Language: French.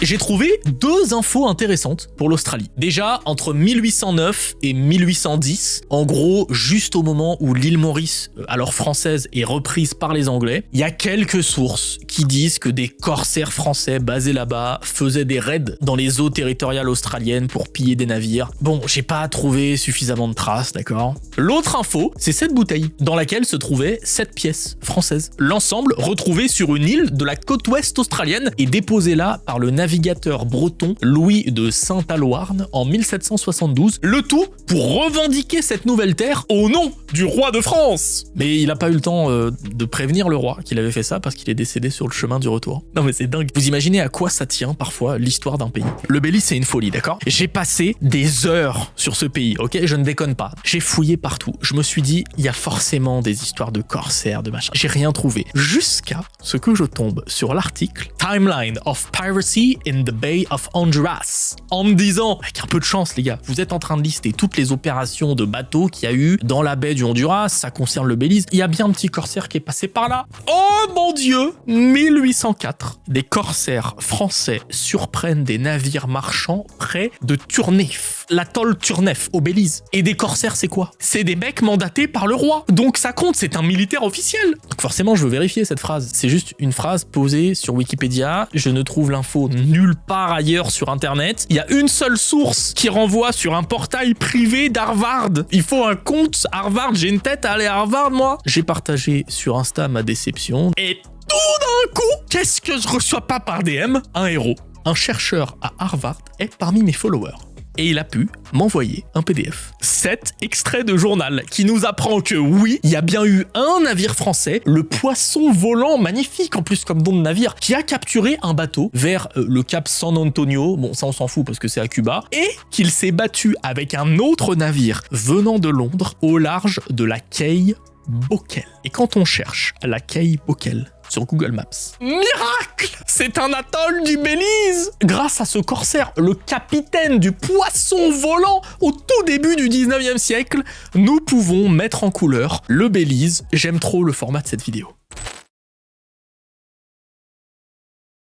j'ai trouvé 2 infos intéressantes pour l'Australie. Déjà, entre 1809 et 1810, en gros, juste au moment où l'île Maurice, alors française, est reprise par les Anglais, il y a quelques sources qui disent que des corsaires français basés là-bas faisaient des raids dans les eaux territoriales australiennes pour piller des navires. Bon, j'ai pas trouvé suffisamment de traces, d'accord? L'autre info, c'est cette bouteille, dans laquelle se trouvaient 7 pièces françaises. L'ensemble retrouvé sur une île de la côte ouest australienne et déposé là par le navigateur breton Louis de Saint-Alouarn en 1772. Le tout pour revendiquer cette nouvelle terre au nom du roi de France. Mais il a pas eu le temps de prévenir le roi qu'il avait fait ça parce qu'il est décédé sur le chemin du retour. Non mais c'est dingue. Vous imaginez à quoi ça tient parfois l'histoire d'un pays. Le Belize c'est une folie, d'accord? J'ai passé des heures sur ce pays, ok? Je ne déconne pas. J'ai fouillé partout. Je me suis dit, il y a forcément des histoires de corsaires, de machin. J'ai rien trouvé. Jusqu'à ce que je tombe sur l'article Timeline of Piracy in the Bay of Honduras. En me disant, avec un peu de chance les gars, vous êtes en train de lister toutes les opérations de bateaux qu'il y a eu dans la baie du Honduras, ça concerne le Belize. Il y a bien un petit corsaire qui est passé par là. Oh mon dieu! 1804, des corsaires français surprennent des navires marchands près de Turneffe, l'atoll Turneffe au Belize. Et des corsaires, c'est quoi? C'est des mecs mandatés par le roi. Donc ça compte, c'est un militaire officiel. Donc forcément, je veux vérifier cette phrase. C'est juste une phrase posée sur Wikipédia. Je ne trouve l'info nulle part ailleurs sur Internet. Il y a une seule source qui renvoie sur un portail privé d'Harvard. Il faut un compte Harvard. J'ai une tête à aller à Harvard, moi. J'ai partagé sur Insta ma déception. Et tout d'un coup, qu'est-ce que je reçois pas par DM? Un héros. Un chercheur à Harvard est parmi mes followers. Et il a pu m'envoyer un PDF. 7 extraits de journal qui nous apprend que oui, il y a bien eu un navire français, le Poisson Volant, magnifique en plus comme nom de navire, qui a capturé un bateau vers le cap San Antonio, bon ça on s'en fout parce que c'est à Cuba, et qu'il s'est battu avec un autre navire venant de Londres au large de la Cay Bokel. Et quand on cherche la Cay Bokel sur Google Maps, miracle! C'est un atoll du Belize! Grâce à ce corsaire, le capitaine du Poisson Volant, au tout début du 19e siècle, nous pouvons mettre en couleur le Belize. J'aime trop le format de cette vidéo.